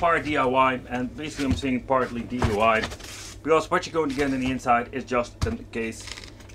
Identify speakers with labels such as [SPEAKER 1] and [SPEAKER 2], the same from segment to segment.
[SPEAKER 1] part DIY, and basically I'm saying partly DIY, because what you're going to get in the inside is just a case,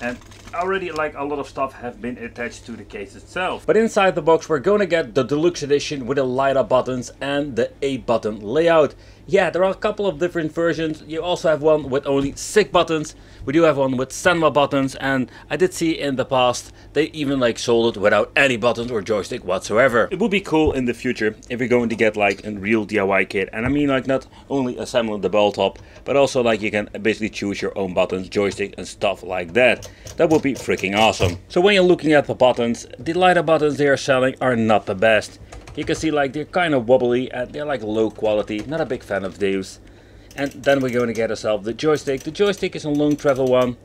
[SPEAKER 1] and already like a lot of stuff have been attached to the case itself. But inside the box we're going to get the deluxe edition with the light up buttons and the 8-button layout. Yeah, there are a couple of different versions. You also have one with only 6 buttons. We do have one with cinema buttons, and I did see in the past they even like sold it without any buttons or joystick whatsoever. It would be cool in the future if we're going to get like a real DIY kit, and I mean like not only assembling the ball top, but also like you can basically choose your own buttons, joystick and stuff like that. That would be freaking awesome. So when you're looking at the buttons, the lighter buttons they are selling are not the best. You can see like they're kind of wobbly and they're like low quality, not a big fan of those. And then we're going to get ourselves the joystick. The joystick is a long travel one.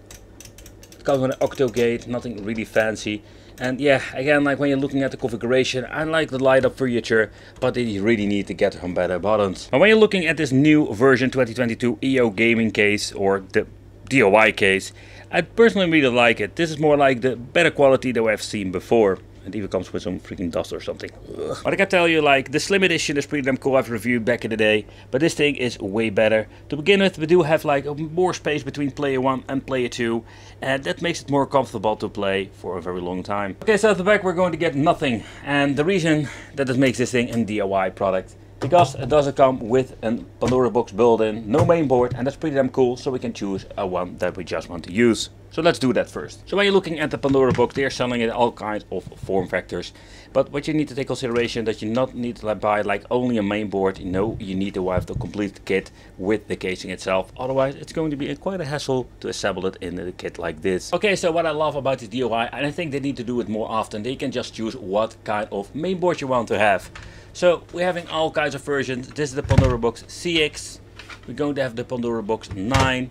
[SPEAKER 1] It comes with an octo gate, nothing really fancy. And yeah, again, like when you're looking at the configuration, I like the light up furniture, but you really need to get some better buttons. And when you're looking at this new version 2022 EO gaming case, or the DIY case, I personally really like it. This is more like the better quality that I've seen before. It even comes with some freaking dust or something. Ugh. But I can tell you, like, the Slim Edition is pretty damn cool. I've reviewed back in the day. But this thing is way better. To begin with, we do have like more space between player 1 and player 2. And that makes it more comfortable to play for a very long time. Okay, so at the back we're going to get nothing. And the reason that it makes this thing a DIY product, because it doesn't come with a Pandora box built-in, no main board, and that's pretty damn cool, so we can choose a one that we just want to use. So let's do that first. So when you're looking at the Pandora box, they are selling it in all kinds of form factors. But what you need to take consideration that you not need to buy like only a main board. No, you need to have the complete kit with the casing itself. Otherwise, it's going to be quite a hassle to assemble it in the kit like this. Okay, so what I love about this DIY, and I think they need to do it more often, they can just choose what kind of main board you want to have. So we're having all kinds of versions. This is the Pandora box CX. We're going to have the Pandora box 9.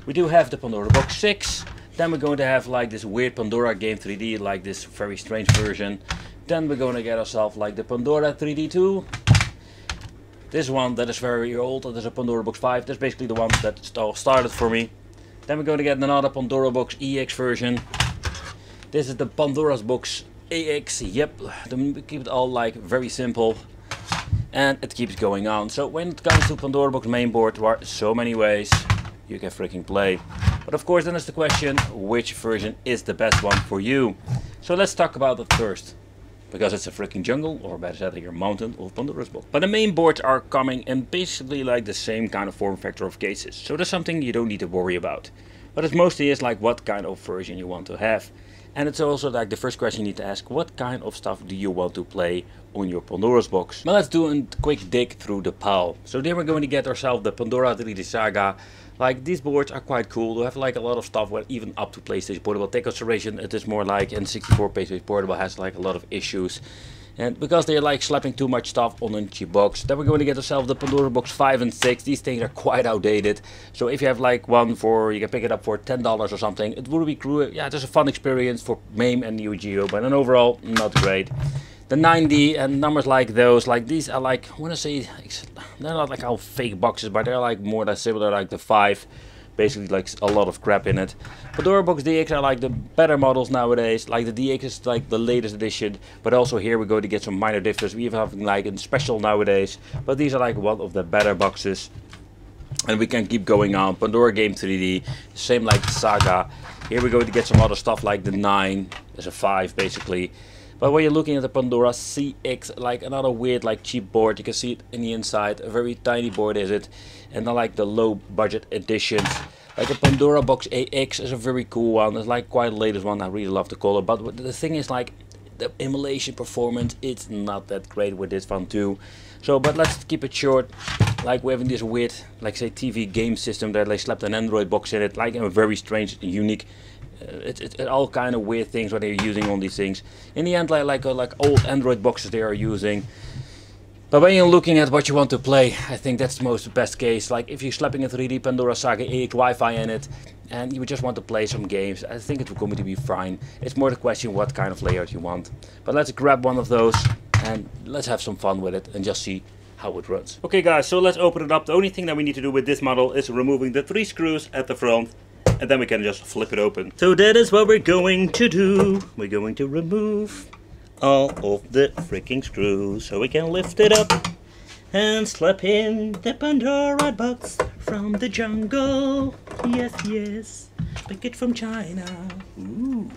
[SPEAKER 1] We do have the Pandora box 6. Then we're going to have like this weird Pandora game 3D, like this very strange version. Then we're going to get ourselves like the Pandora 3D 2. This one that is very old, that is a Pandora box 5. That's basically the one that started for me. Then we're going to get another Pandora box EX version. This is the Pandora's box AX, yep, to keep it all like very simple, and it keeps going on. So when it comes to Pandora box mainboard, there are so many ways you can freaking play. But of course then is the question, which version is the best one for you? So let's talk about it first, because it's a freaking jungle, or better said, your mountain of Pandora's box. But the main boards are coming in basically like the same kind of form factor of cases, so that's something you don't need to worry about. But it mostly is like what kind of version you want to have. And it's also like the first question you need to ask, what kind of stuff do you want to play on your Pandora's box? Now let's do a quick dig through the pile. So then we're going to get ourselves the Pandora 3D Saga. Like these boards are quite cool. They have like a lot of stuff, where even up to PlayStation Portable. Take consideration, it is more like N64 PlayStation Portable has like a lot of issues. And because they're like slapping too much stuff on a cheap box. Then we're going to get ourselves the Pandora box 5 and 6. These things are quite outdated. So if you have like one for, you can pick it up for $10 or something. It would be cool. Yeah, it's a fun experience for MAME and Neo Geo. But then overall, not great. The 9D and numbers like those, like these are like, I want to say, they're not like all fake boxes, but they're like more than similar like the 5. Basically like a lot of crap in it. Pandora box DX are like the better models nowadays. Like the DX is like the latest edition, but also here we're going to get some minor differences. We even have like a special nowadays, but these are like one of the better boxes. And we can keep going on. Pandora Game 3D, same like the Saga. Here we're going to get some other stuff like the 9. There's a 5 basically. But when you're looking at the Pandora CX, like another weird like cheap board, you can see it in the inside, a very tiny board is it, and then like the low budget editions. Like the Pandora box AX is a very cool one, it's like quite the latest one, I really love the color, but the thing is like, the emulation performance, it's not that great with this one too. So, but let's keep it short. Like we're having this weird, like say TV game system that they slapped an Android box in it, like a very strange, unique. It's all kind of weird things what they're using on these things. In the end, like old Android boxes they are using. But when you're looking at what you want to play, I think that's the best case. Like if you're slapping a 3D Pandora Saga AX Wi-Fi in it, and you just want to play some games, I think it's going to be fine. It's more the question what kind of layout you want. But let's grab one of those and let's have some fun with it and just see how it runs. Okay guys, so let's open it up. The only thing that we need to do with this model is removing the 3 screws at the front. And then we can just flip it open. So that is what we're going to do. We're going to remove all of the freaking screws so we can lift it up and slap in the Pandora box from the jungle. Yes, yes, pick it from China. Ooh.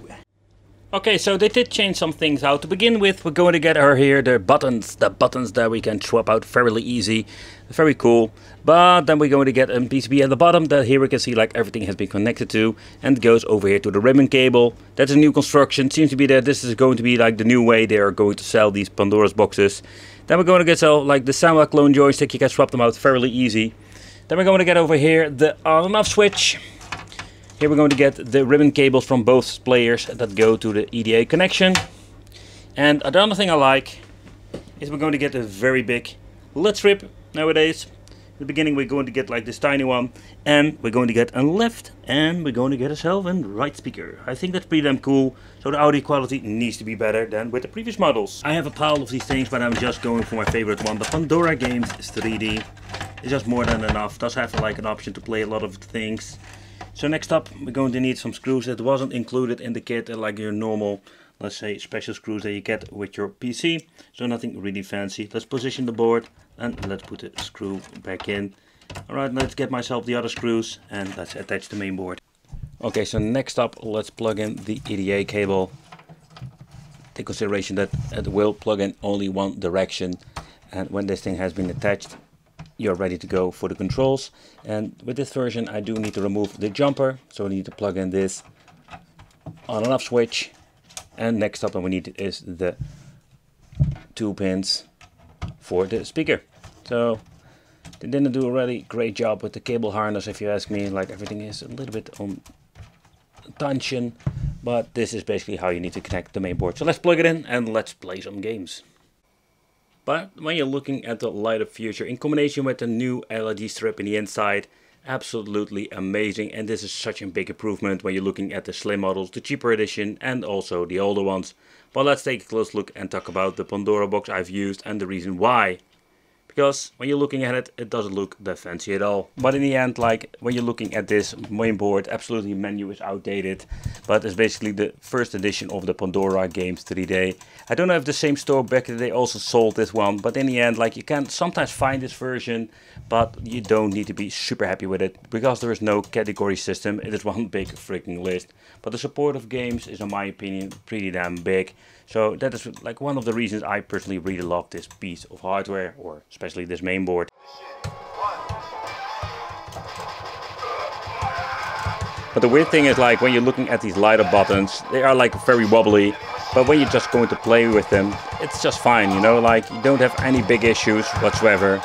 [SPEAKER 1] Okay, so they did change some things out. To begin with, we're going to get her here, the buttons that we can swap out fairly easy. Very cool. But then we're going to get a PCB at the bottom that here we can see like everything has been connected to. And it goes over here to the ribbon cable. That's a new construction. Seems to be that this is going to be like the new way they are going to sell these Pandora's boxes. Then we're going to get like the Samba clone joystick. You can swap them out fairly easy. Then we're going to get over here the on and off switch. Here we're going to get the ribbon cables from both players that go to the EDA connection. And the other thing I like is we're going to get a very big LED strip nowadays. In the beginning we're going to get like this tiny one, and we're going to get a left, and we're going to get a self and right speaker. I think that's pretty damn cool. So the audio quality needs to be better than with the previous models. I have a pile of these things, but I'm just going for my favorite one. The Pandora Games 3D is just more than enough. Does have like an option to play a lot of things. So next up we're going to need some screws that wasn't included in the kit, like your normal, let's say, special screws that you get with your PC. So nothing really fancy. Let's position the board and let's put the screw back in. Alright, let's get myself the other screws and let's attach the main board. Okay, so next up let's plug in the EDA cable. Take consideration that it will plug in only one direction, and when this thing has been attached, you're ready to go for the controls. And with this version I do need to remove the jumper, so I need to plug in this on and off switch. And next up what we need is the 2 pins for the speaker. So they didn't do a really great job with the cable harness, if you ask me. Like, everything is a little bit on tension, but this is basically how you need to connect the main board. So let's plug it in and let's play some games. But when you're looking at the light of future in combination with the new LED strip in the inside, absolutely amazing. And this is such a big improvement when you're looking at the slim models, the cheaper edition, and also the older ones. But let's take a close look and talk about the Pandora box I've used and the reason why. Because when you're looking at it, it doesn't look that fancy at all. But in the end, like when you're looking at this main board, absolutely menu is outdated. But it's basically the first edition of the Pandora Games 3D. I don't know if the same store back in the day also sold this one. But in the end, like, you can sometimes find this version, but you don't need to be super happy with it. Because there is no category system, it is one big freaking list. But the support of games is, in my opinion, pretty damn big. So that is like one of the reasons I personally really love this piece of hardware, or especially this main board. But the weird thing is, like, when you're looking at these light up buttons, they are like very wobbly. But when you're just going to play with them, it's just fine, you know, like you don't have any big issues whatsoever.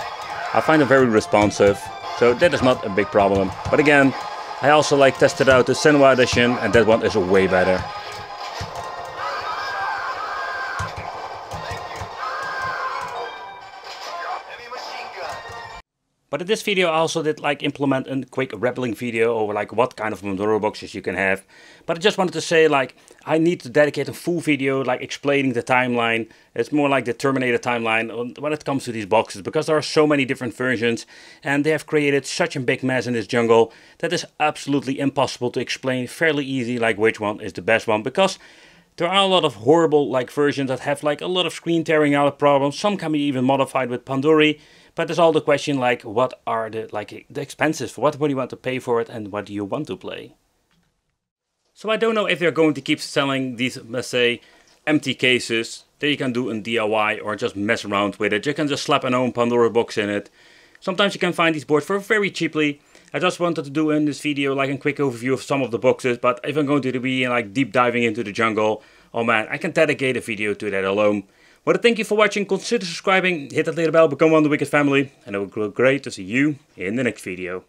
[SPEAKER 1] I find them very responsive, so that is not a big problem. But again, I also like tested out the Senwa edition, and that one is way better. But in this video I also did like implement a quick rappelling video over like what kind of Pandora boxes you can have. But I just wanted to say, like, I need to dedicate a full video like explaining the timeline. It's more like the Terminator timeline when it comes to these boxes, because there are so many different versions and they have created such a big mess in this jungle that it's absolutely impossible to explain fairly easy like which one is the best one, because there are a lot of horrible like versions that have like a lot of screen tearing out problems. Some can be even modified with Pandora. But there's all the question, like, what are the expenses for what do you want to pay for it and what do you want to play? So I don't know if they're going to keep selling these, let's say, empty cases that you can do in DIY or just mess around with it. You can just slap an own Pandora box in it. Sometimes you can find these boards for very cheaply. I just wanted to do in this video like a quick overview of some of the boxes, but if I'm going to be like deep diving into the jungle, oh man, I can dedicate a video to that alone. Well, thank you for watching, consider subscribing, hit that little bell, become one of the Wicked family, and it will be great to see you in the next video.